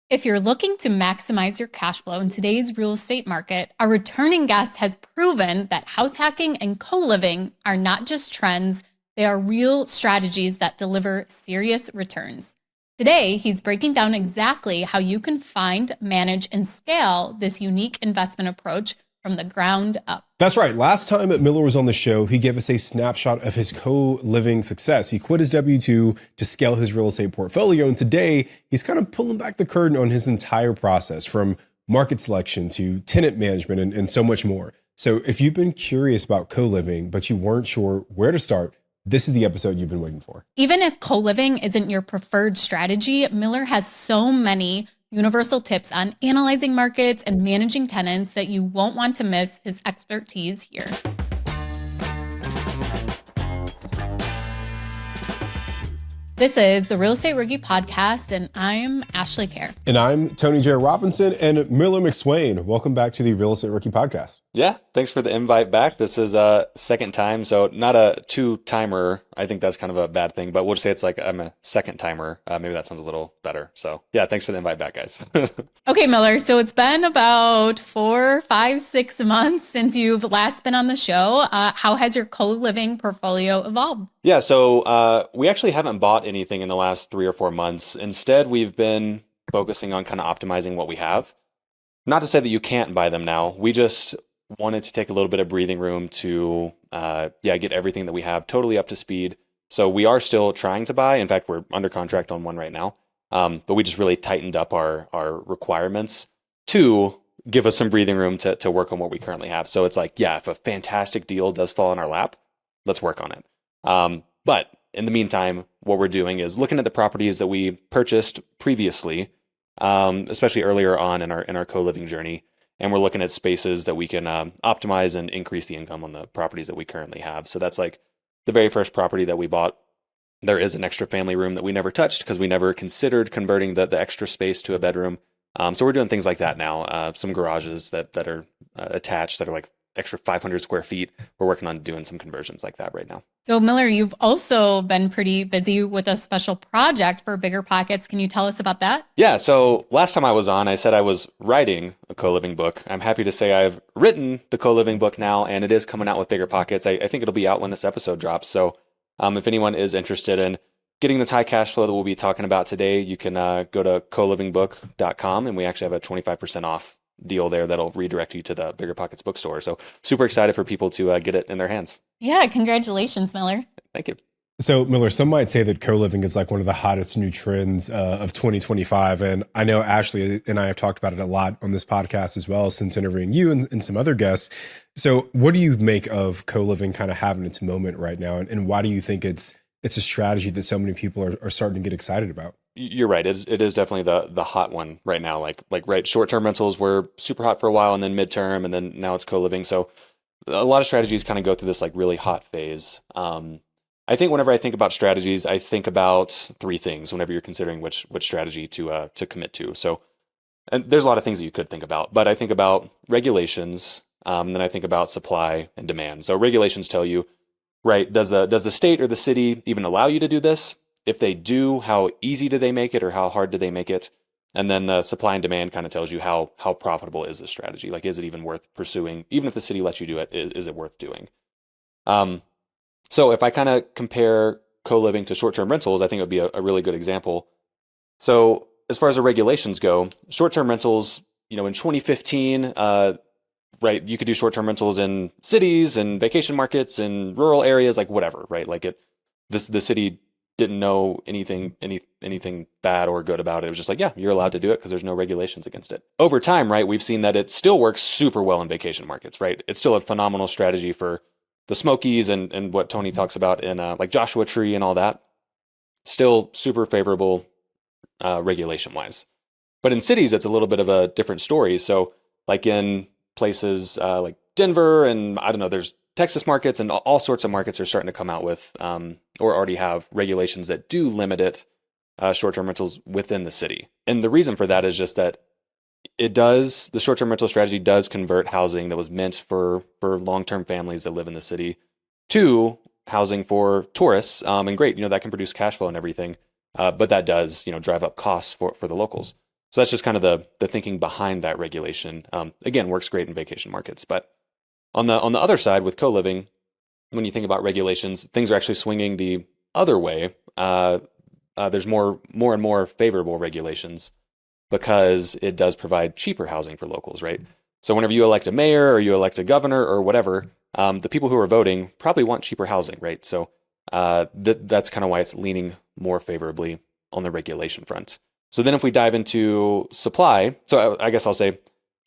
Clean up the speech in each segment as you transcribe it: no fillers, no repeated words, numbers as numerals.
If you're looking to maximize your cash flow in today's real estate market, our returning guest has proven that house hacking and co-living are not just trends, they are real strategies that deliver serious returns. Today, he's breaking down exactly how you can find, manage, and scale this unique investment approach from the ground up. That's right. Last time Miller was on the show, he gave us a snapshot of his co-living success. He quit his W-2 to scale his real estate portfolio. And today he's kind of pulling back the curtain on his entire process, from market selection to tenant management and so much more. So if you've been curious about co-living, but you weren't sure where to start, this is the episode you've been waiting for. Even if co-living isn't your preferred strategy, Miller has so many universal tips on analyzing markets and managing tenants that you won't want to miss his expertise here. This is the Real Estate Rookie Podcast, and I'm Ashley Kerr. And I'm Tony J. Robinson and Miller McSwain. Welcome back to the Real Estate Rookie Podcast. Yeah, thanks for the invite back. This is a second time, so not a two-timer. I think that's kind of a bad thing, but we'll just say it's like I'm a second timer. Maybe that sounds a little better. So yeah, thanks for the invite back, guys. Okay, Miller, so it's been about 4, 5, 6 months since you've last been on the show. How has your co-living portfolio evolved? Yeah, so we actually haven't bought anything in the last 3 or 4 months. Instead, we've been focusing on kind of optimizing what we have. Not to say that you can't buy them now. We just wanted to take a little bit of breathing room to get everything that we have totally up to speed. So we are still trying to buy. In fact, we're under contract on one right now. But we just really tightened up our requirements to give us some breathing room to work on what we currently have. So it's like, yeah, if a fantastic deal does fall in our lap, let's work on it. But in the meantime, what we're doing is looking at the properties that we purchased previously, especially earlier on in our co-living journey. And we're looking at spaces that we can optimize and increase the income on the properties that we currently have. So that's like the very first property that we bought. There is an extra family room that we never touched because we never considered converting the extra space to a bedroom. So we're doing things like that now. Some garages that are attached that are like extra 500 square feet. We're working on doing some conversions like that right now. So Miller, you've also been pretty busy with a special project for BiggerPockets. Can you tell us about that? Yeah, so last time I was on, I said I was writing a co-living book. I'm happy to say I've written the co-living book now, and it is coming out with BiggerPockets. I think it'll be out when this episode drops. So if anyone is interested in getting this high cash flow that we'll be talking about today, you can go to colivingbook.com, and we actually have a 25% off deal there that'll redirect you to the BiggerPockets bookstore. So super excited for people to get it in their hands. Yeah, congratulations, Miller. Thank you. So Miller, some might say that co-living is like one of the hottest new trends of 2025. And I know Ashley and I have talked about it a lot on this podcast as well, since interviewing you and some other guests. So what do you make of co-living kind of having its moment right now? And why do you think it's a strategy that so many people are starting to get excited about? You're right. It is definitely the hot one right now. Like right, short-term rentals were super hot for a while, and then midterm, and then now it's co-living. So a lot of strategies kind of go through this like really hot phase. I think whenever I think about strategies, I think about 3 things whenever you're considering which strategy to commit to. So, and there's a lot of things that you could think about, but I think about regulations, then I think about supply and demand. So regulations tell you, right, does the state or the city even allow you to do this? If they do, how easy do they make it, or how hard do they make it? And then the supply and demand kind of tells you how profitable is this strategy? Like, is it even worth pursuing? Even if the city lets you do it, is it worth doing? So if I kind of compare co-living to short-term rentals, I think it would be a really good example. So as far as the regulations go, short-term rentals, in 2015, right, you could do short-term rentals in cities and vacation markets and rural areas, like whatever, right? Like the city didn't know anything bad or good about it. It was just like, yeah, you're allowed to do it because there's no regulations against it. Over time, right, we've seen that it still works super well in vacation markets, right? It's still a phenomenal strategy for the Smokies and what Tony talks about in like Joshua Tree and all that. Still super favorable regulation-wise. But in cities, it's a little bit of a different story. So like in places like Denver and I don't know, there's Texas markets and all sorts of markets are starting to come out with or already have regulations that do limit it, short-term rentals within the city. And the reason for that is just that the short-term rental strategy does convert housing that was meant for long-term families that live in the city to housing for tourists. And great, that can produce cash flow and everything. But that does, drive up costs for the locals. So that's just kind of the thinking behind that regulation. Again, works great in vacation markets. But on the other side with co-living, when you think about regulations, things are actually swinging the other way. There's more and more favorable regulations because it does provide cheaper housing for locals, right? So whenever you elect a mayor or you elect a governor or whatever, the people who are voting probably want cheaper housing, right? So that's kind of why it's leaning more favorably on the regulation front. So then if we dive into supply, so I guess I'll say a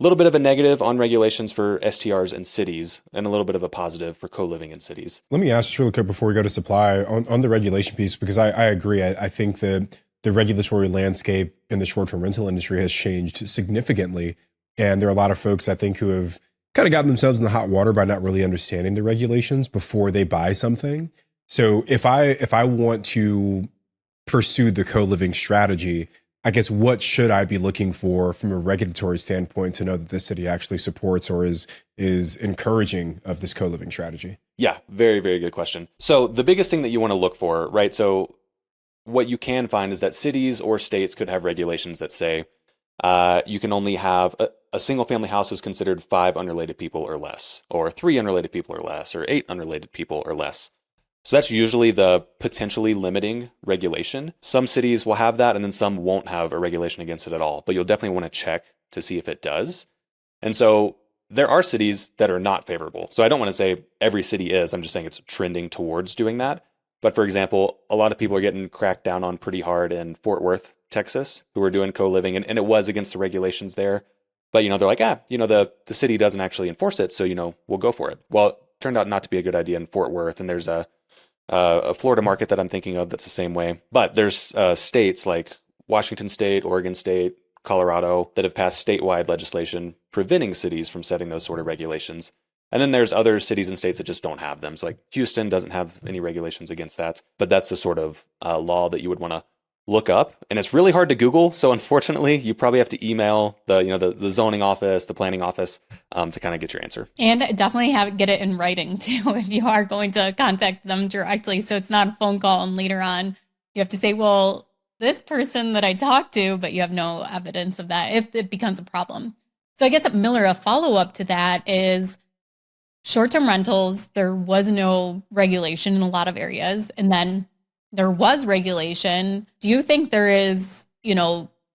little bit of a negative on regulations for STRs in cities and a little bit of a positive for co-living in cities. Let me ask just really quick before we go to supply on the regulation piece, because I agree. I think the regulatory landscape in the short-term rental industry has changed significantly. And there are a lot of folks, I think, who have kind of gotten themselves in the hot water by not really understanding the regulations before they buy something. So if I want to pursue the co-living strategy, I guess what should I be looking for from a regulatory standpoint to know that the city actually supports or is encouraging of this co-living strategy? Yeah, very, very good question. So the biggest thing that you want to look for, right? So what you can find is that cities or states could have regulations that say you can only have a single family house is considered 5 unrelated people or less, or 3 unrelated people or less, or 8 unrelated people or less. So that's usually the potentially limiting regulation. Some cities will have that, and then some won't have a regulation against it at all. But you'll definitely want to check to see if it does. And so there are cities that are not favorable. So I don't want to say every city is. I'm just saying it's trending towards doing that. But for example, a lot of people are getting cracked down on pretty hard in Fort Worth, Texas, who are doing co-living, and it was against the regulations there. But they're like, the city doesn't actually enforce it, so we'll go for it. Well, it turned out not to be a good idea in Fort Worth, and there's a Florida market that I'm thinking of that's the same way. But there's states like Washington State, Oregon State, Colorado that have passed statewide legislation preventing cities from setting those sort of regulations. And then there's other cities and states that just don't have them. So like Houston doesn't have any regulations against that. But that's the sort of law that you would want to look up. And it's really hard to Google. So unfortunately, you probably have to email the zoning office, the planning office to kind of get your answer. And definitely get it in writing too if you are going to contact them directly. So it's not a phone call and later on you have to say, well, this person that I talked to, but you have no evidence of that if it becomes a problem. So I guess, Miller, a follow-up to that is short-term rentals. There was no regulation in a lot of areas. And then there was regulation. Do you think there is,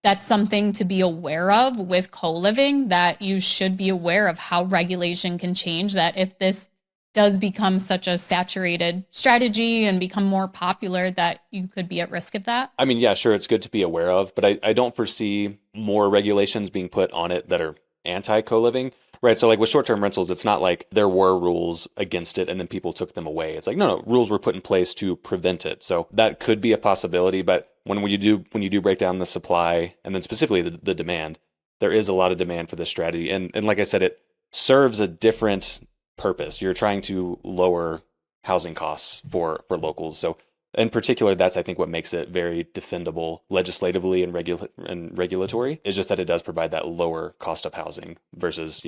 that's something to be aware of with co-living, that you should be aware of how regulation can change, that if this does become such a saturated strategy and become more popular, that you could be at risk of that? I mean, yeah, sure, it's good to be aware of, but I don't foresee more regulations being put on it that are anti-co-living. Right. So like with short-term rentals, it's not like there were rules against it and then people took them away. It's like, no, rules were put in place to prevent it. So that could be a possibility. But when you do break down the supply and then specifically the demand, there is a lot of demand for this strategy. And like I said, it serves a different purpose. You're trying to lower housing costs for locals. So in particular, that's, I think, what makes it very defendable legislatively and regulatory, is just that it does provide that lower cost of housing versus,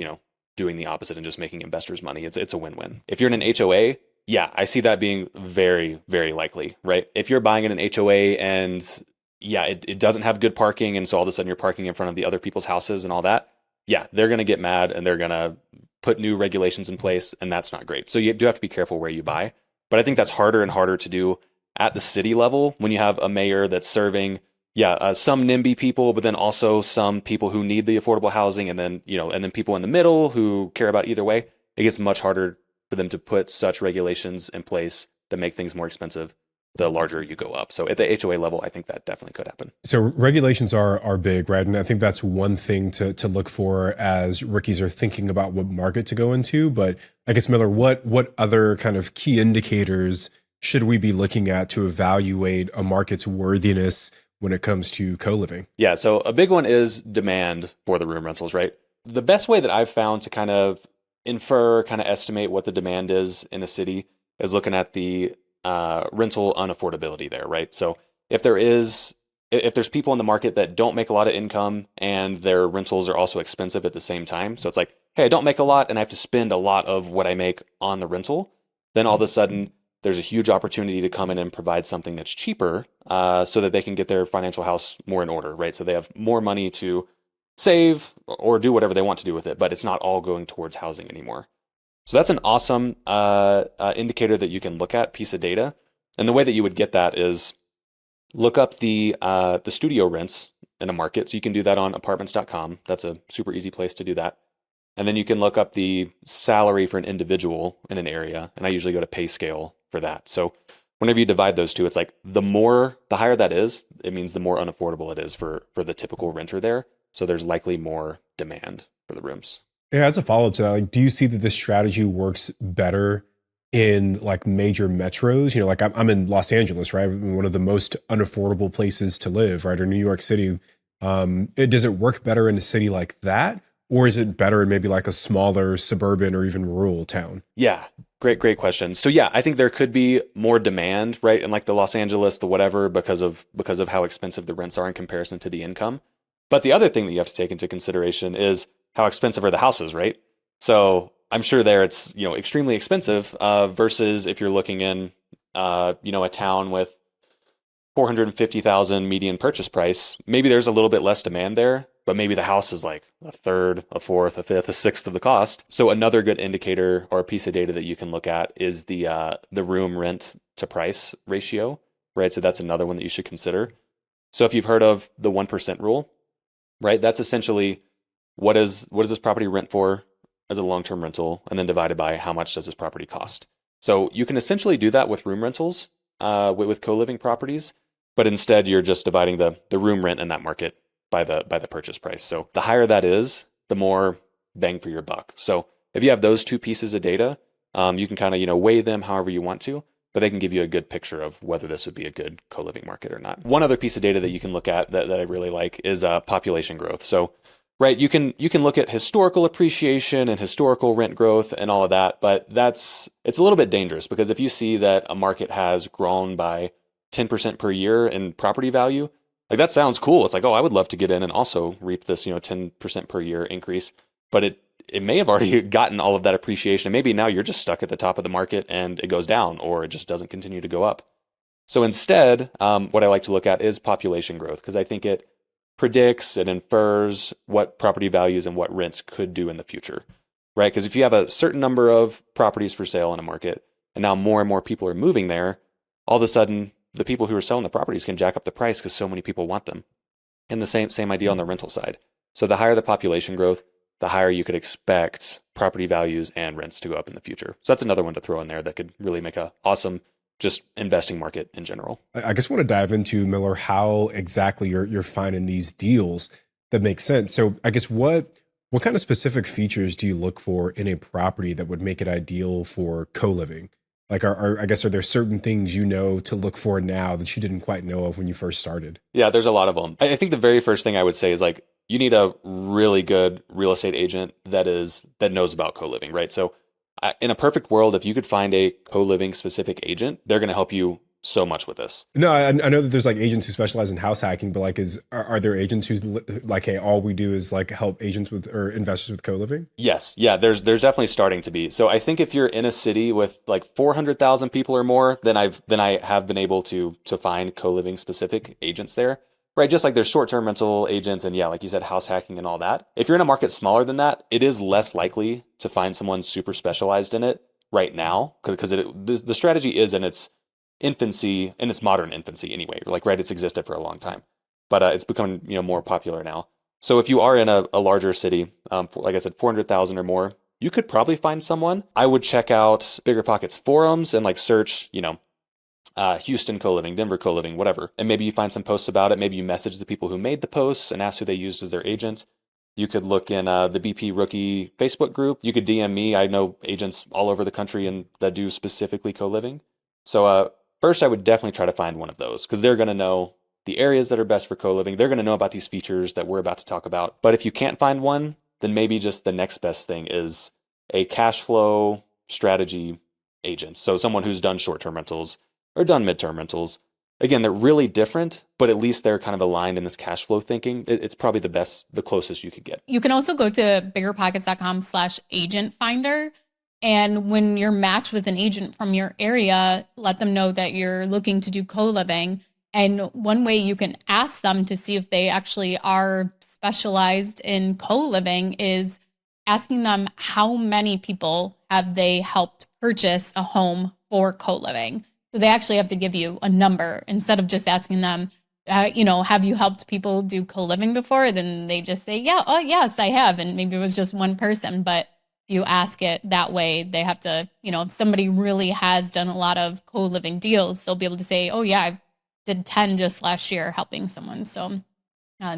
doing the opposite and just making investors money. It's a win-win. If you're in an HOA, yeah, I see that being very, very likely, right? If you're buying in an HOA and it doesn't have good parking, and so all of a sudden you're parking in front of the other people's houses and all that, yeah, they're going to get mad and they're going to put new regulations in place, and that's not great. So you do have to be careful where you buy. But I think that's harder and harder to do at the city level when you have a mayor that's serving some NIMBY people, but then also some people who need the affordable housing, and then people in the middle who care about either way. It gets much harder for them to put such regulations in place that make things more expensive the larger you go up. So at the HOA level, I think that definitely could happen. So regulations are big, right? And I think that's one thing to look for as rookies are thinking about what market to go into. But I guess, Miller, what other kind of key indicators should we be looking at to evaluate a market's worthiness when it comes to co-living? Yeah, so a big one is demand for the room rentals, right? The best way that I've found to kind of infer, kind of estimate what the demand is in a city is looking at the rental unaffordability there, right? So if there's people in the market that don't make a lot of income and their rentals are also expensive at the same time, so it's like, hey, I don't make a lot and I have to spend a lot of what I make on the rental, then all of a sudden there's a huge opportunity to come in and provide something that's cheaper so that they can get their financial house more in order, right? So they have more money to save or do whatever they want to do with it, but it's not all going towards housing anymore. So that's an awesome indicator that you can look at, piece of data. And the way that you would get that is look up the studio rents in a market. So you can do that on apartments.com. That's a super easy place to do that. And then you can look up the salary for an individual in an area. And I usually go to pay scale for that. So whenever you divide those two, it's like the higher that is, it means the more unaffordable it is for the typical renter there. So there's likely more demand for the rooms. Yeah, as a follow-up to that, like, do you see that this strategy works better in like major metros? You know, like I'm in Los Angeles, right? One of the most unaffordable places to live, right? Or New York City. Does it work better in a city like that? Or is it better in maybe like a smaller suburban or even rural town? Yeah, great question. So yeah, I think there could be more demand, right? In like the Los Angeles, the whatever, because of how expensive the rents are in comparison to the income. But the other thing that you have to take into consideration is how expensive are the houses, right? So I'm sure there it's, extremely expensive versus if you're looking in, a town with 450,000 median purchase price, maybe there's a little bit less demand there, but maybe the house is like a third, a fourth, a fifth, a sixth of the cost. So another good indicator or a piece of data that you can look at is the room rent to price ratio, right? So that's another one that you should consider. So if you've heard of the 1% rule, right? That's essentially what does this property rent for as a long-term rental, and then divided by how much does this property cost. So you can essentially do that with room rentals, with co-living properties, but instead you're just dividing the room rent in that market by the purchase price. So the higher that is, the more bang for your buck. So if you have those two pieces of data, you can kind of weigh them however you want to, but they can give you a good picture of whether this would be a good co-living market or not. One other piece of data that you can look at that I really like is population growth. So right, you can look at historical appreciation and historical rent growth and all of that, but it's a little bit dangerous because if you see that a market has grown by 10% per year in property value, like that sounds cool. It's like, oh, I would love to get in and also reap this, 10% per year increase, but it may have already gotten all of that appreciation. And maybe now you're just stuck at the top of the market and it goes down or it just doesn't continue to go up. So instead, what I like to look at is population growth because I think it predicts and infers what property values and what rents could do in the future, right? Because if you have a certain number of properties for sale in a market and now more and more people are moving there, all of a sudden the people who are selling the properties can jack up the price because so many people want them. And the same idea on the rental side. So the higher the population growth, the higher you could expect property values and rents to go up in the future. So that's another one to throw in there that could really make a awesome just investing market in general. I just want to dive into, Miller, how exactly you're finding these deals that make sense. So I guess what kind of specific features do you look for in a property that would make it ideal for co-living? Like, are there certain things to look for now that you didn't quite know of when you first started? Yeah, there's a lot of them. I think the very first thing I would say is like, you need a really good real estate agent that knows about co-living, right? So in a perfect world, if you could find a co-living specific agent, they're going to help you so much with this. No, I know that there's like agents who specialize in house hacking, but like, are there agents who like, hey, all we do is like help agents with or investors with co-living? Yes, yeah, there's definitely starting to be. So I think if you're in a city with like 400,000 people or more, then I have been able to find co-living specific agents there. Right, just like there's short-term rental agents and yeah, like you said, house hacking and all that. If you're in a market smaller than that, it is less likely to find someone super specialized in it right now because the strategy is in its infancy, in its modern infancy anyway. Like, right, it's existed for a long time, but it's becoming more popular now. So if you are in a larger city, like I said, 400,000 or more, you could probably find someone. I would check out BiggerPockets forums and like search, Houston co-living, Denver co-living, whatever. And maybe you find some posts about it. Maybe you message the people who made the posts and ask who they used as their agent. You could look in the BP Rookie Facebook group. You could DM me. I know agents all over the country and that do specifically co-living. So first, I would definitely try to find one of those because they're going to know the areas that are best for co-living. They're going to know about these features that we're about to talk about. But if you can't find one, then maybe just the next best thing is a cash flow strategy agent. So someone who's done short-term rentals or done midterm rentals. Again, they're really different, but at least they're kind of aligned in this cash flow thinking. It's probably the closest you could get. You can also go to biggerpockets.com/agent finder. And when you're matched with an agent from your area, let them know that you're looking to do co-living. And one way you can ask them to see if they actually are specialized in co-living is asking them how many people have they helped purchase a home for co-living. So they actually have to give you a number instead of just asking them, have you helped people do co-living before? Then they just say, yeah, oh yes, I have. And maybe it was just one person, but if you ask it that way, they have to, if somebody really has done a lot of co-living deals, they'll be able to say, oh yeah, I did 10 just last year helping someone. So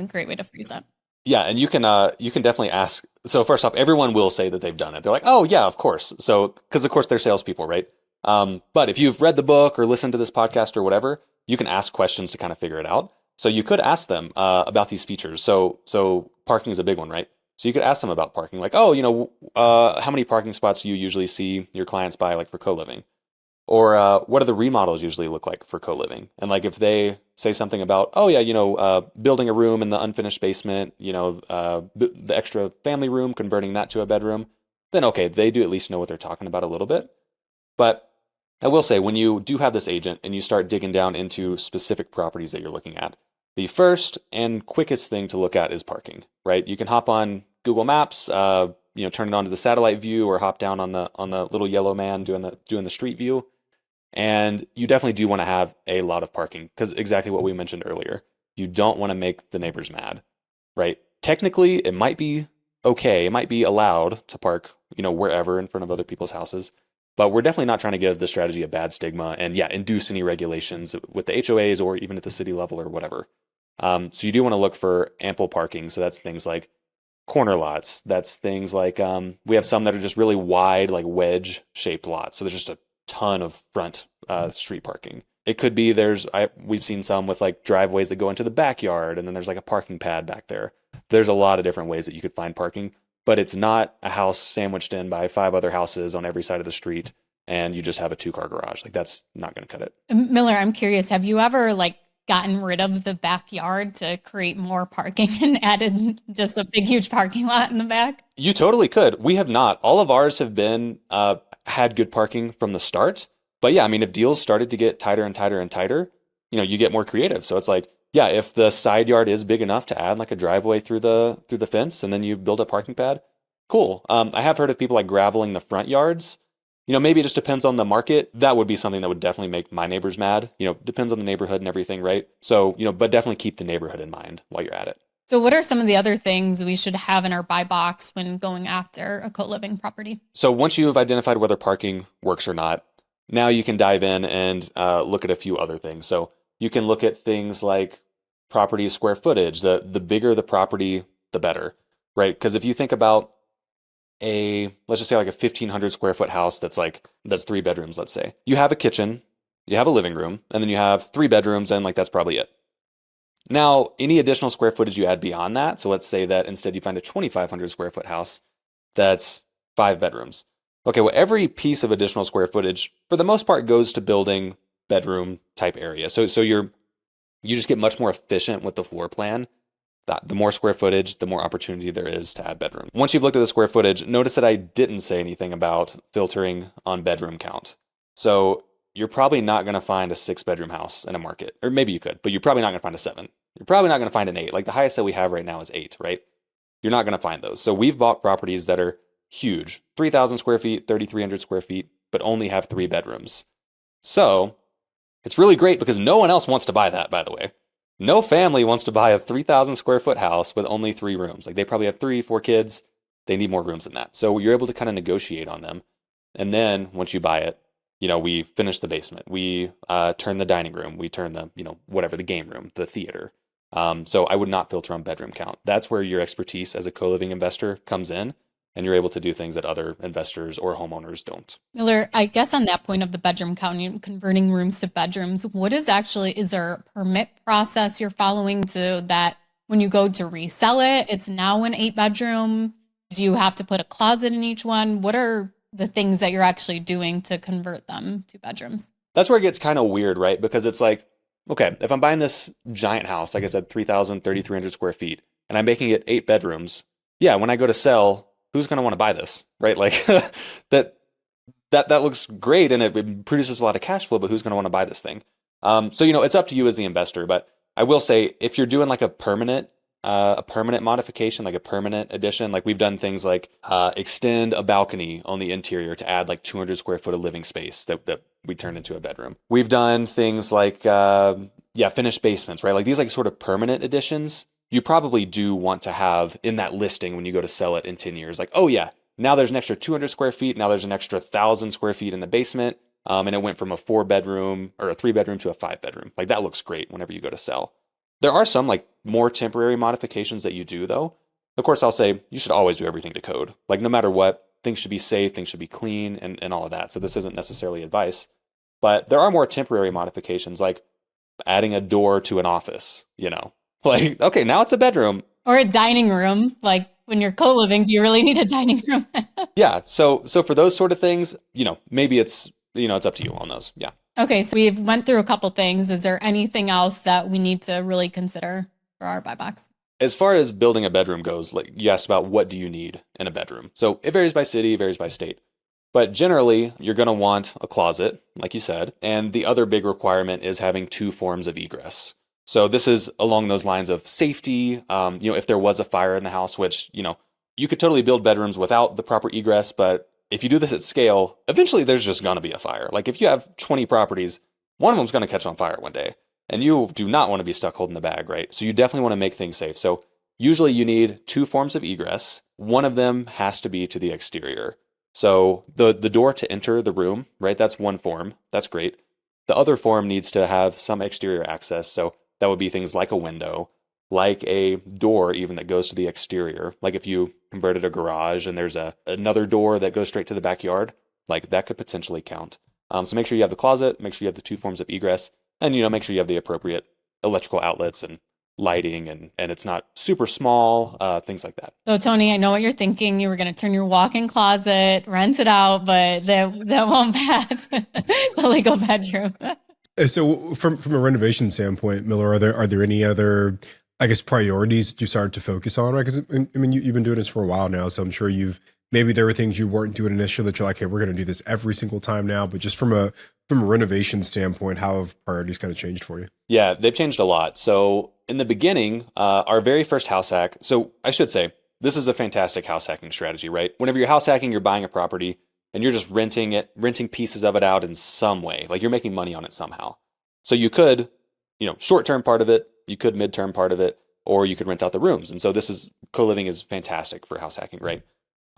great way to phrase that. Yeah, and you can definitely ask. So first off, everyone will say that they've done it. They're like, oh yeah, of course. So because of course they're salespeople, right? But if you've read the book or listened to this podcast or whatever, you can ask questions to kind of figure it out. So you could ask them about these features. So parking is a big one, right? So you could ask them about parking, like, oh, how many parking spots do you usually see your clients buy, like for co-living? Or what do the remodels usually look like for co-living? And like if they say something about, oh yeah, building a room in the unfinished basement, the extra family room, converting that to a bedroom, then okay, they do at least know what they're talking about a little bit. But I will say, when you do have this agent and you start digging down into specific properties that you're looking at, the first and quickest thing to look at is parking, right? You can hop on Google Maps, turn it on to the satellite view, or hop down on the little yellow man doing the street view. And you definitely do want to have a lot of parking, because exactly what we mentioned earlier, you don't want to make the neighbors mad, right? Technically, it might be okay. It might be allowed to park, wherever in front of other people's houses. But we're definitely not trying to give the strategy a bad stigma and induce any regulations with the HOAs or even at the city level or whatever. So you do want to look for ample parking. So that's things like corner lots. That's things like we have some that are just really wide, like wedge shaped lots. So there's just a ton of front street parking. It could be we've seen some with like driveways that go into the backyard, and then there's like a parking pad back there. There's a lot of different ways that you could find parking, but it's not a house sandwiched in by 5 other houses on every side of the street, and you just have a 2-car garage. Like that's not going to cut it. Miller, I'm curious, have you ever gotten rid of the backyard to create more parking and added just a big, huge parking lot in the back? You totally could. We have not. All of ours have been had good parking from the start. But yeah, I mean, if deals started to get tighter and tighter and tighter, you get more creative. So it's like, yeah, if the side yard is big enough to add like a driveway through the fence, and then you build a parking pad, cool. I have heard of people like graveling the front yards. Maybe it just depends on the market. That would be something that would definitely make my neighbors mad. Depends on the neighborhood and everything, right? So, but definitely keep the neighborhood in mind while you're at it. So what are some of the other things we should have in our buy box when going after a co-living property? So once you've identified whether parking works or not, now you can dive in and look at a few other things. So you can look at things like property square footage. The bigger the property, the better, right? Because if you think about let's just say like a 1,500 square foot house that's 3 bedrooms, let's say. You have a kitchen, you have a living room, and then you have 3 bedrooms, and that's probably it. Now, any additional square footage you add beyond that, so let's say that instead you find a 2,500 square foot house that's 5 bedrooms. Okay, well, every piece of additional square footage, for the most part, goes to building bedroom type area. So you just get much more efficient with the floor plan. The more square footage, the more opportunity there is to add bedroom. Once you've looked at the square footage, notice that I didn't say anything about filtering on bedroom count. So you're probably not going to find a 6-bedroom house in a market, or maybe you could, but you're probably not going to find a 7. You're probably not going to find an 8. Like the highest that we have right now is 8, right? You're not going to find those. So we've bought properties that are huge, 3,000 square feet, 3,300 square feet, but only have 3 bedrooms. So it's really great because no one else wants to buy that, by the way. No family wants to buy a 3,000 square foot house with only 3 rooms. Like they probably have 3, 4 kids. They need more rooms than that. So you're able to kind of negotiate on them. And then once you buy it, we finish the basement. We turn the dining room. We turn the, whatever, the game room, the theater. So I would not filter on bedroom count. That's where your expertise as a co-living investor comes in, and you're able to do things that other investors or homeowners don't. Miller, I guess on that point of the bedroom count, converting rooms to bedrooms, is there a permit process you're following so that when you go to resell it, it's now an 8-bedroom? Do you have to put a closet in each one? What are the things that you're actually doing to convert them to bedrooms? That's where it gets kind of weird, right? Because it's like, okay, if I'm buying this giant house, like I said, 3,000, 3,300 square feet, and I'm making it 8 bedrooms, yeah, when I go to sell, who's going to want to buy this, right? Like that looks great and it produces a lot of cash flow, but who's going to want to buy this thing? So, it's up to you as the investor, but I will say if you're doing like a permanent modification, like a permanent addition, like we've done things like extend a balcony on the interior to add like 200 square foot of living space that we turned into a bedroom. We've done things like, finished basements, right? Like these like sort of permanent additions, you probably do want to have in that listing when you go to sell it in 10 years. Like, oh yeah, now there's an extra 200 square feet. Now there's an extra 1,000 square feet in the basement. And it went from a 4-bedroom or a 3-bedroom to a 5-bedroom. Like that looks great whenever you go to sell. There are some like more temporary modifications that you do though. Of course, I'll say you should always do everything to code. Like no matter what, things should be safe, things should be clean and all of that. So this isn't necessarily advice, but there are more temporary modifications like adding a door to an office, like, okay, now it's a bedroom. Or a dining room. Like when you're co-living, do you really need a dining room? Yeah. So for those sort of things, maybe it's up to you on those. Yeah. Okay, so we've went through a couple things. Is there anything else that we need to really consider for our buy box? As far as building a bedroom goes, like you asked about what do you need in a bedroom. So it varies by city, varies by state. But generally, you're going to want a closet, like you said. And the other big requirement is having 2 forms of egress. So this is along those lines of safety. If there was a fire in the house, which, you could totally build bedrooms without the proper egress, but if you do this at scale, eventually there's just going to be a fire. Like if you have 20 properties, one of them's going to catch on fire one day. And you do not want to be stuck holding the bag, right? So you definitely want to make things safe. So usually you need 2 forms of egress. One of them has to be to the exterior. So the door to enter the room, right? That's one form. That's great. The other form needs to have some exterior access. So that would be things like a window, like a door even that goes to the exterior. Like if you converted a garage and there's another door that goes straight to the backyard, like that could potentially count. So make sure you have the closet, make sure you have the 2 forms of egress, and make sure you have the appropriate electrical outlets and lighting and it's not super small, things like that. So Tony, I know what you're thinking. You were going to turn your walk-in closet, rent it out, but that won't pass. It's a legal bedroom. So from a renovation standpoint, Miller, are there any other, I guess, priorities that you started to focus on? Right? Because you've been doing this for a while now, so I'm sure maybe there were things you weren't doing initially that you're like, hey, we're going to do this every single time now. But just from a renovation standpoint, how have priorities kind of changed for you? Yeah, they've changed a lot. So in the beginning, our very first house hack. So I should say this is a fantastic house hacking strategy, right? Whenever you're house hacking, you're buying a property and you're just renting pieces of it out in some way. Like you're making money on it somehow. So you could, short-term part of it, you could mid-term part of it, or you could rent out the rooms. And so co-living is fantastic for house hacking, right?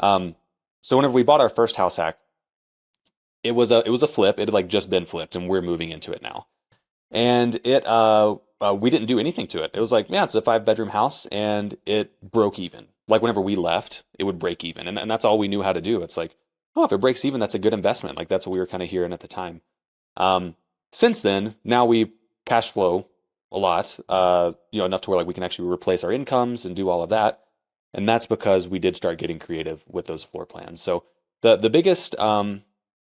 So whenever we bought our first house hack, it was a flip. It had like just been flipped and we're moving into it now. And we didn't do anything to it. It was like, yeah, it's a 5-bedroom house and it broke even. Like whenever we left, it would break even. And that's all we knew how to do. It's like, oh, if it breaks even, that's a good investment. Like that's what we were kind of hearing at the time. Since then, now we cash flow a lot, enough to where like we can actually replace our incomes and do all of that. And that's because we did start getting creative with those floor plans. So the biggest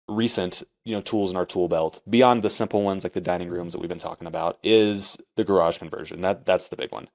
recent tools in our tool belt, beyond the simple ones like the dining rooms that we've been talking about, is the garage conversion. That's the big one,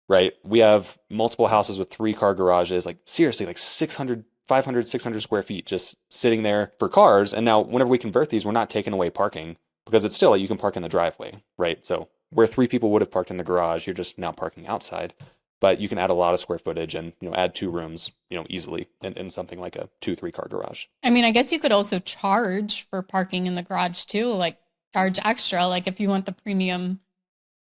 right? We have multiple houses with 3-car garages, like seriously, like 500, 600 square feet just sitting there for cars. And now whenever we convert these, we're not taking away parking because it's still like you can park in the driveway, right? So where 3 people would have parked in the garage, you're just now parking outside. But you can add a lot of square footage and add 2 rooms easily in something like a 2-3-car garage. I mean, I guess you could also charge for parking in the garage too, like charge extra, like if you want the premium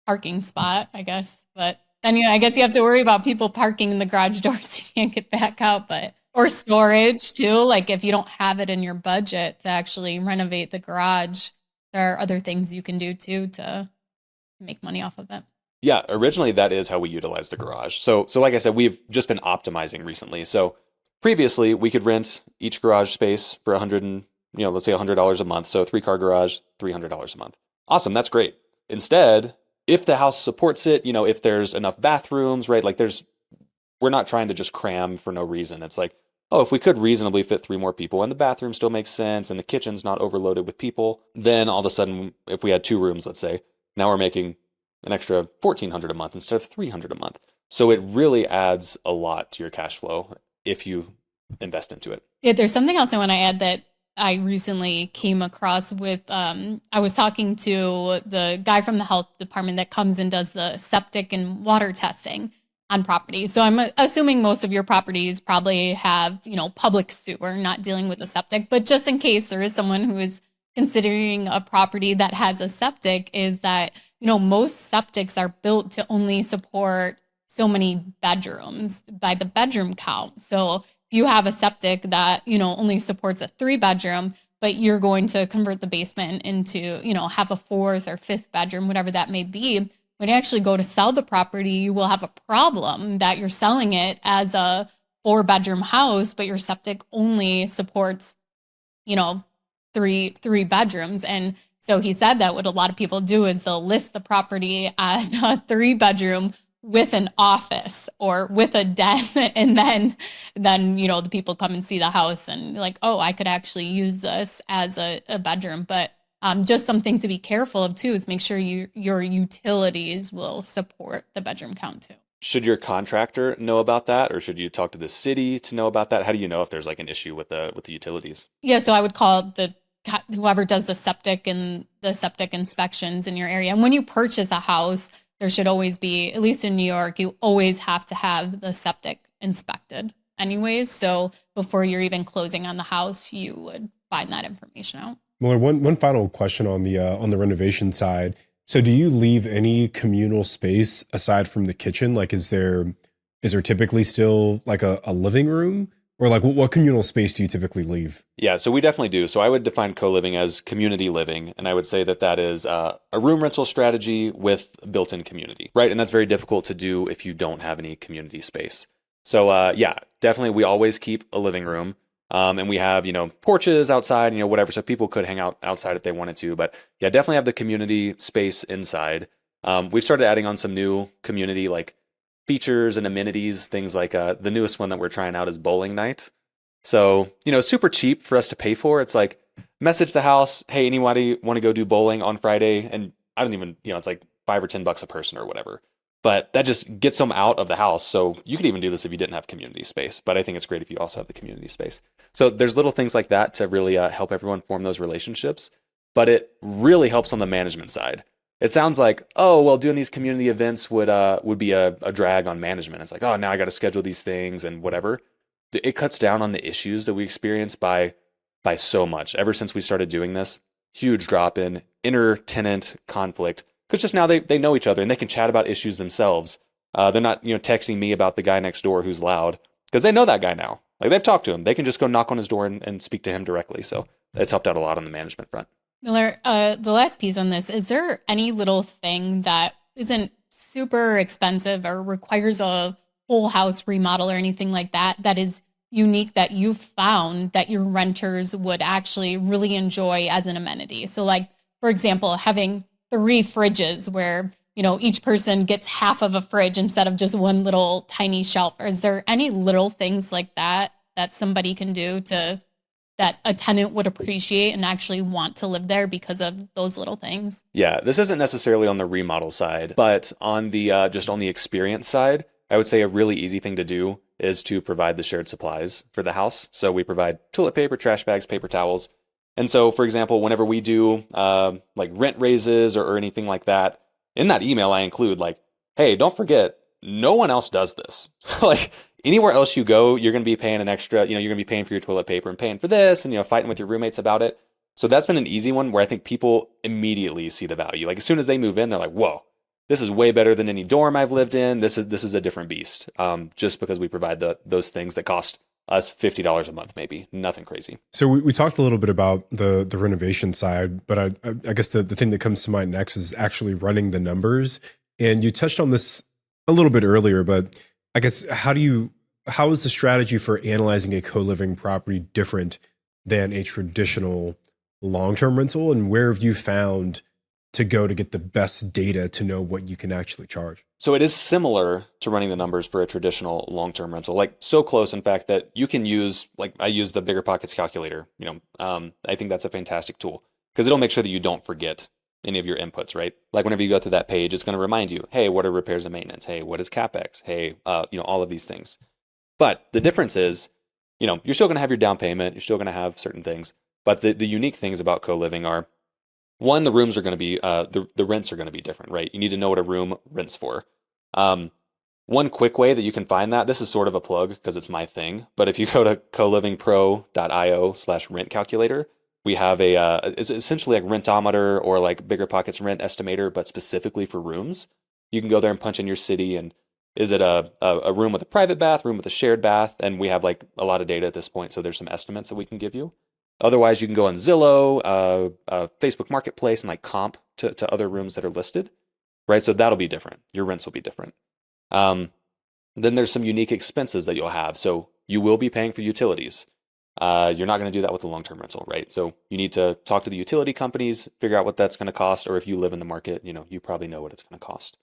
parking spot, I guess. But then I guess you have to worry about people parking in the garage doors, you can't get back out, or storage too. Like if you don't have it in your budget to actually renovate the garage, there are other things you can do too to make money off of it. Yeah, originally that is how we utilize the garage. So like I said, we've just been optimizing recently. So previously we could rent each garage space for let's say $100 a month. So 3-car garage, $300 a month. Awesome, that's great. Instead, if the house supports it, if there's enough bathrooms, right? Like we're not trying to just cram for no reason. It's like, oh, if we could reasonably fit 3 more people and the bathroom still makes sense and the kitchen's not overloaded with people, then all of a sudden, if we had 2 rooms, let's say, now we're making an extra $1,400 a month instead of $300 a month. So it really adds a lot to your cash flow if you invest into it. Yeah, there's something else I want to add that I recently came across with, I was talking to the guy from the health department that comes and does the septic and water testing on property. So I'm assuming most of your properties probably have, public sewer, not dealing with a septic, but just in case there is someone who is considering a property that has a septic, is that, most septics are built to only support so many bedrooms by the bedroom count. So if you have a septic that, only supports a 3-bedroom, but you're going to convert the basement into, have a 4th or 5th bedroom, whatever that may be, when you actually go to sell the property, you will have a problem that you're selling it as a 4-bedroom house, but your septic only supports, 3 bedrooms. And so he said that what a lot of people do is they'll list the property as a 3-bedroom with an office or with a den, and then the people come and see the house and like, oh, I could actually use this as a bedroom. But just something to be careful of too is make sure your utilities will support the bedroom count too. Should your contractor know about that, or should you talk to the city to know about that? How do you know if there's like an issue with the utilities? Yeah, so I would call whoever does the septic and the septic inspections in your area. And when you purchase a house, there should always be, at least in New York, you always have to have the septic inspected anyways. So before you're even closing on the house, you would find that information out. Miller, one final question on the renovation side. So do you leave any communal space aside from the kitchen? Like, is there typically still like a living room? Or like what communal space do you typically leave? Yeah, so we definitely do. So I would define co-living as community living. And I would say that is a room rental strategy with built-in community, right? And that's very difficult to do if you don't have any community space. So yeah, definitely we always keep a living room. And we have, porches outside, whatever. So people could hang out outside if they wanted to. But yeah, definitely have the community space inside. We've started adding on some new community like features and amenities, things like the newest one that we're trying out is bowling night. So, super cheap for us to pay for. It's like message the house, hey, anybody want to go do bowling on Friday? And I don't even, it's like $5 or $10 a person or whatever. But that just gets them out of the house. So you could even do this if you didn't have community space. But I think it's great if you also have the community space. So there's little things like that to really help everyone form those relationships. But it really helps on the management side. It sounds like, oh, well, doing these community events would be a drag on management. It's like, oh, now I got to schedule these things and whatever. It cuts down on the issues that we experience by so much. Ever since we started doing this, huge drop in inter-tenant conflict. Because just now they know each other and they can chat about issues themselves. They're not texting me about the guy next door who's loud because they know that guy now. Like they've talked to him. They can just go knock on his door and speak to him directly. So it's helped out a lot on the management front. Miller, the last piece on this, is there any little thing that isn't super expensive or requires a whole house remodel or anything like that is unique that you've found that your renters would actually really enjoy as an amenity? So like, for example, having 3 fridges where, each person gets half of a fridge instead of just one little tiny shelf. Or is there any little things like that somebody can do that a tenant would appreciate and actually want to live there because of those little things? Yeah, this isn't necessarily on the remodel side, but on the just on the experience side, I would say a really easy thing to do is to provide the shared supplies for the house. So we provide toilet paper, trash bags, paper towels. And so, for example, whenever we do like rent raises or anything like that, in that email I include like, hey, don't forget, no one else does this. Like anywhere else you go, you're going to be paying an extra, you're going to be paying for your toilet paper and paying for this and, fighting with your roommates about it. So that's been an easy one where I think people immediately see the value. Like as soon as they move in, they're like, whoa, this is way better than any dorm I've lived in. This is a different beast. Just because we provide those things that cost us $50 a month, maybe nothing crazy. So we talked a little bit about the renovation side, but I guess the thing that comes to mind next is actually running the numbers. And you touched on this a little bit earlier, but I guess how is the strategy for analyzing a co-living property different than a traditional long-term rental? And where have you found to go to get the best data to know what you can actually charge? So it is similar to running the numbers for a traditional long-term rental, like so close, in fact, that you can use, like I use the BiggerPockets calculator. I think that's a fantastic tool because it'll make sure that you don't forget any of your inputs, right? Like whenever you go through that page, it's going to remind you, hey, what are repairs and maintenance? Hey, what is CapEx? Hey, all of these things. But the difference is, you're still going to have your down payment. You're still going to have certain things, But the unique things about co-living are, one, the rooms are going to be, the rents are going to be different, right? You need to know what a room rents for. One quick way that you can find that, this is sort of a plug because it's my thing, but if you go to colivingpro.io/rent calculator, we have it's essentially like Rentometer or like BiggerPockets rent estimator, but specifically for rooms. You can go there and punch in your city and is it a room with a private bath, room with a shared bath? And we have like a lot of data at this point, so there's some estimates that we can give you. Otherwise, you can go on Zillow, Facebook Marketplace, and like comp to other rooms that are listed, right? So that'll be different. Your rents will be different. Then there's some unique expenses that you'll have. So you will be paying for utilities. You're not going to do that with a long-term rental, right? So you need to talk to the utility companies, figure out what that's going to cost, or if you live in the market, you probably know what it's going to cost.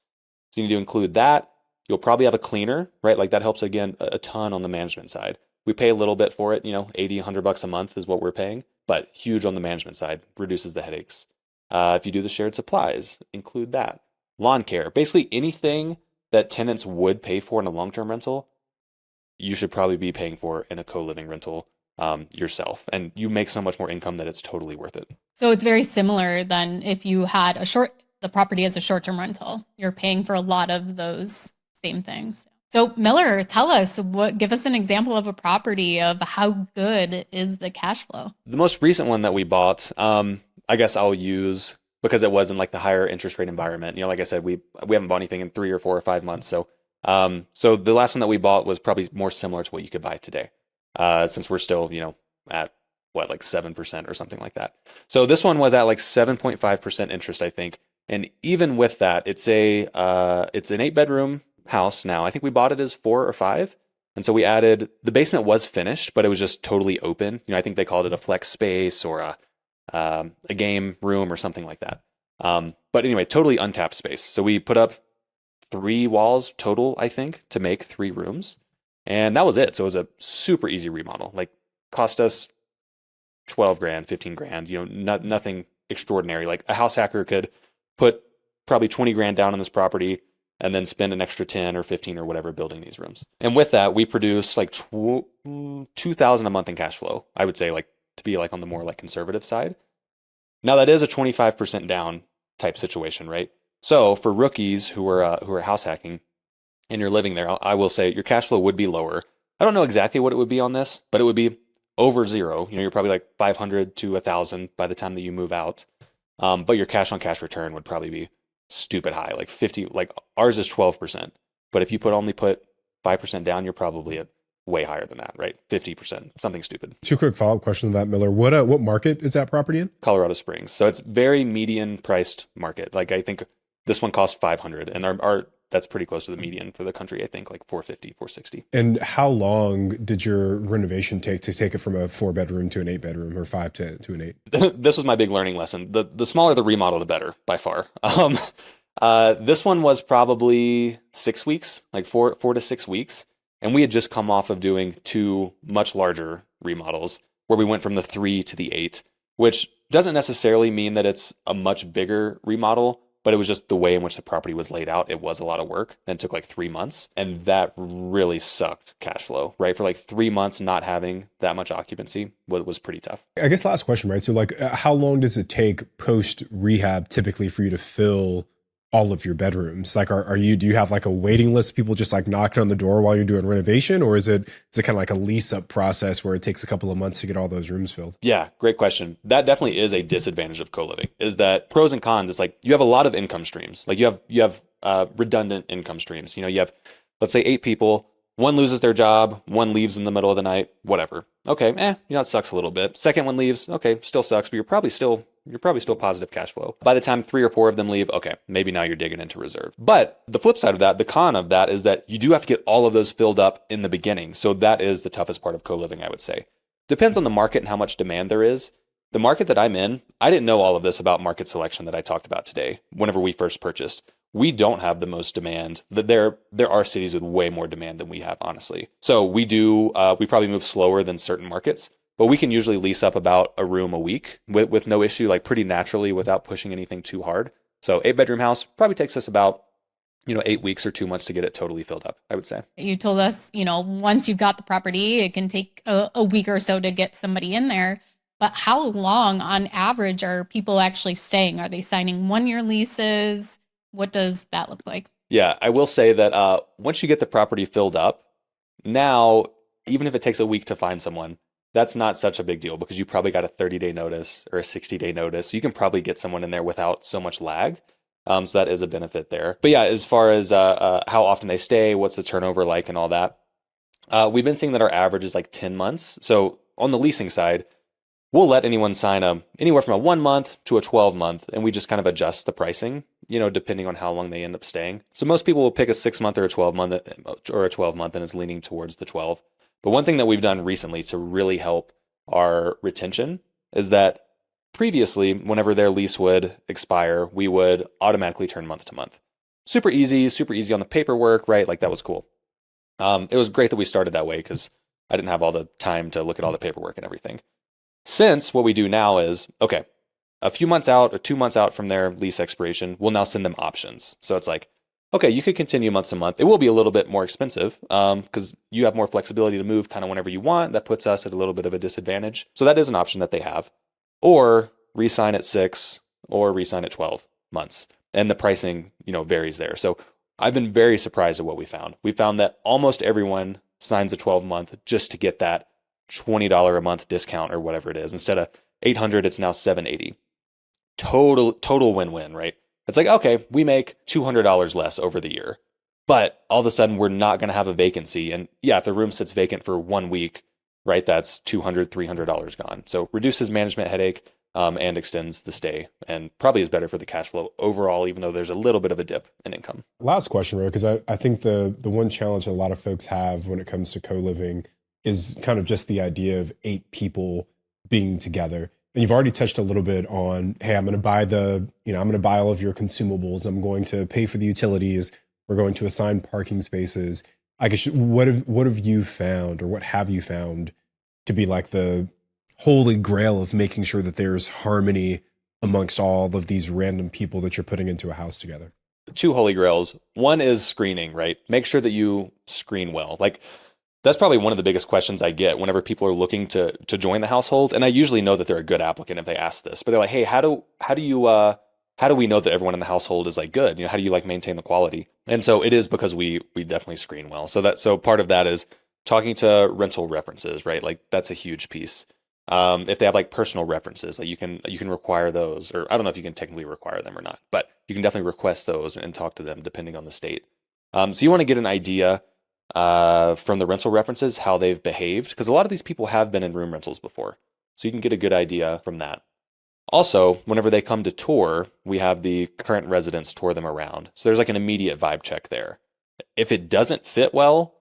So you need to include that. You'll probably have a cleaner, right? Like that helps again a ton on the management side. We pay a little bit for it, $80, $100 a month is what we're paying, but huge on the management side, reduces the headaches. If you do the shared supplies, include that. Lawn care, basically anything that tenants would pay for in a long-term rental, you should probably be paying for in a co-living rental yourself. And you make so much more income that it's totally worth it. So it's very similar than if you had the property as a short-term rental. You're paying for a lot of those same things. So Miller, give us an example of a property of how good is the cash flow? The most recent one that we bought, I guess I'll use because it was in like the higher interest rate environment. Like I said, we haven't bought anything in 3 or 4 or 5 months. So the last one that we bought was probably more similar to what you could buy today, since we're still, at like 7% or something like that. So this one was at like 7.5% interest, I think. And even with that, it's an 8-bedroom house now. I think we bought it as 4 or 5. And so we added, the basement was finished, but it was just totally open. I think they called it a flex space or a game room or something like that. But anyway, totally untapped space. So we put up 3 walls total, I think, to make 3 rooms. And that was it. So it was a super easy remodel. Like cost us 12 grand, 15 grand, nothing extraordinary. Like a house hacker could put probably 20 grand down on this property and then spend an extra 10 or 15 or whatever building these rooms. And with that, we produce like $2,000 a month in cash flow. I would say like to be like on the more like conservative side. Now that is a 25% down type situation, right? So for rookies who are house hacking and you're living there, I will say your cash flow would be lower. I don't know exactly what it would be on this, but it would be over 0. You're probably like 500 to 1,000 by the time that you move out. But your cash on cash return would probably be stupid high, like 50, like ours is 12%. But if you only put 5% down, you're probably at way higher than that, right? 50%, something stupid. 2 quick follow-up questions on that, Miller. What market is that property in? Colorado Springs. So it's very median priced market. Like I think this one costs 500 and our that's pretty close to the median for the country. I think like 450, 460. And how long did your renovation take to take it from a 4-bedroom to an 8-bedroom or 5 to an 8? This was my big learning lesson. The smaller the remodel, the better by far. This one was probably 6 weeks, like 4 to 6 weeks. And we had just come off of doing 2 much larger remodels where we went from the 3 to the 8, which doesn't necessarily mean that it's a much bigger remodel, but it was just the way in which the property was laid out. It was a lot of work and it took like 3 months. And that really sucked cash flow, right? For like 3 months, not having that much occupancy was pretty tough. I guess last question, right? So like how long does it take post rehab typically for you to fill all of your bedrooms? Like, do you have like a waiting list of people just like knocking on the door while you're doing renovation? Or is it kind of like a lease up process where it takes a couple of months to get all those rooms filled? Yeah, great question. That definitely is a disadvantage of co-living, is that pros and cons. It's like you have a lot of income streams. Like you have redundant income streams. You have, let's say 8 people, 1 loses their job, 1 leaves in the middle of the night, whatever. Okay, it sucks a little bit. Second one leaves, okay, still sucks, but you're probably still positive cash flow. By the time 3 or 4 of them leave, okay, maybe now you're digging into reserve. But the flip side of that, the con of that is that you do have to get all of those filled up in the beginning. So that is the toughest part of co-living, I would say. Depends on the market and how much demand there is. The market that I'm in, I didn't know all of this about market selection that I talked about today whenever we first purchased. We don't have the most demand. There are cities with way more demand than we have, honestly. So we probably move slower than certain markets. But we can usually lease up about a room a week with no issue, like pretty naturally without pushing anything too hard. So 8-bedroom house probably takes us about, 8 weeks or 2 months to get it totally filled up, I would say. You told us, once you've got the property, it can take a week or so to get somebody in there. but how long on average are people actually staying? Are they signing 1-year leases? What does that look like? Yeah, I will say that once you get the property filled up, now, even if it takes a week to find someone, that's not such a big deal because you probably got a 30-day notice or a 60-day notice. So you can probably get someone in there without so much lag. So that is a benefit there. But yeah, as far as how often they stay, what's the turnover like and all that, we've been seeing that our average is like 10 months. So on the leasing side, we'll let anyone sign anywhere from a 1 month to a 12 month, and we just kind of adjust the pricing, depending on how long they end up staying. So most people will pick a 6 month or a 12 month and is leaning towards the 12. But one thing that we've done recently to really help our retention is that previously, whenever their lease would expire, we would automatically turn month to month. Super easy on the paperwork, right? Like that was cool. It was great that we started that way because I didn't have all the time to look at all the paperwork and everything. Since what we do now is, okay, a few months out or 2 months out from their lease expiration, we'll now send them options. So it's like, okay, you could continue month to month. It will be a little bit more expensive because you have more flexibility to move kind of whenever you want. That puts us at a little bit of a disadvantage. So that is an option that they have. Or re-sign at 6 or re-sign at 12 months. And the pricing, varies there. So I've been very surprised at what we found. We found that almost everyone signs a 12-month just to get that $20 a month discount or whatever it is. Instead of $800, it's now $780. Total win-win, right? It's like, okay, we make $200 less over the year, but all of a sudden we're not going to have a vacancy. And yeah, if the room sits vacant for 1 week, right, that's $200, $300 gone. So reduces management headache and extends the stay, and probably is better for the cash flow overall, even though there's a little bit of a dip in income. Last question, Ro, because I think the one challenge that a lot of folks have when it comes to co-living is kind of just the idea of 8 people being together. And you've already touched a little bit on, hey, I'm going to buy I'm going to buy all of your consumables. I'm going to pay for the utilities. We're going to assign parking spaces. I guess, what have you found, or what have you found to be like the holy grail of making sure that there's harmony amongst all of these random people that you're putting into a house together? 2 holy grails. One is screening, right? Make sure that you screen well. Like, that's probably one of the biggest questions I get whenever people are looking to join the household. And I usually know that they're a good applicant if they ask this, but they're like, hey, how do we know that everyone in the household is like good? How do you like maintain the quality? And so it is because we definitely screen well. So part of that is talking to rental references, right? Like that's a huge piece. If they have like personal references, like you can require those, or I don't know if you can technically require them or not, but you can definitely request those and talk to them depending on the state. So you want to get an idea from the rental references how they've behaved, because a lot of these people have been in room rentals before, so you can get a good idea from that. Also, whenever they come to tour, we have the current residents tour them around, so there's like an immediate vibe check there. If it doesn't fit well,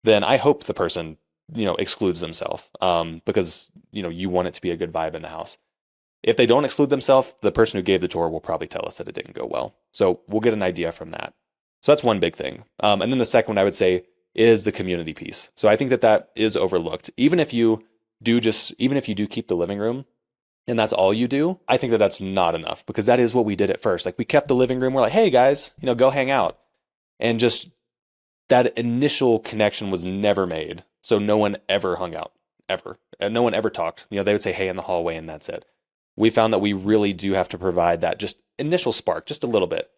then I hope the person excludes themselves, because you want it to be a good vibe in the house. If they don't exclude themselves, the person who gave the tour will probably tell us that it didn't go well, so we'll get an idea from that. So that's one big thing. And then the second one I would say is the community piece. So I think that is overlooked. Even if you do keep the living room and that's all you do, I think that that's not enough, because that is what we did at first. Like we kept the living room. We're like, hey guys, go hang out. And just that initial connection was never made. So no one ever hung out, ever. And no one ever talked. They would say, hey, in the hallway, and that's it. We found that we really do have to provide that just initial spark, just a little bit.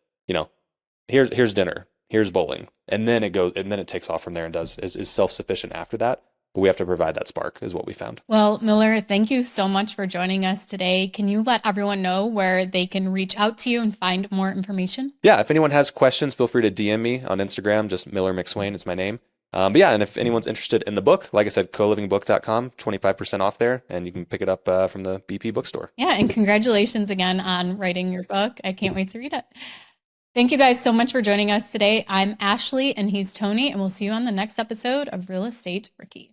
Here's dinner. Here's bowling. And then it takes off from there and is self-sufficient after that. But we have to provide that spark, is what we found. Well, Miller, thank you so much for joining us today. Can you let everyone know where they can reach out to you and find more information? Yeah, if anyone has questions, feel free to DM me on Instagram, just Miller McSwain, it's my name. But yeah, and if anyone's interested in the book, like I said, colivingbook.com, 25% off there, and you can pick it up from the BP bookstore. Yeah, and congratulations again on writing your book. I can't wait to read it. Thank you guys so much for joining us today. I'm Ashley and he's Tony, and we'll see you on the next episode of Real Estate Rookie.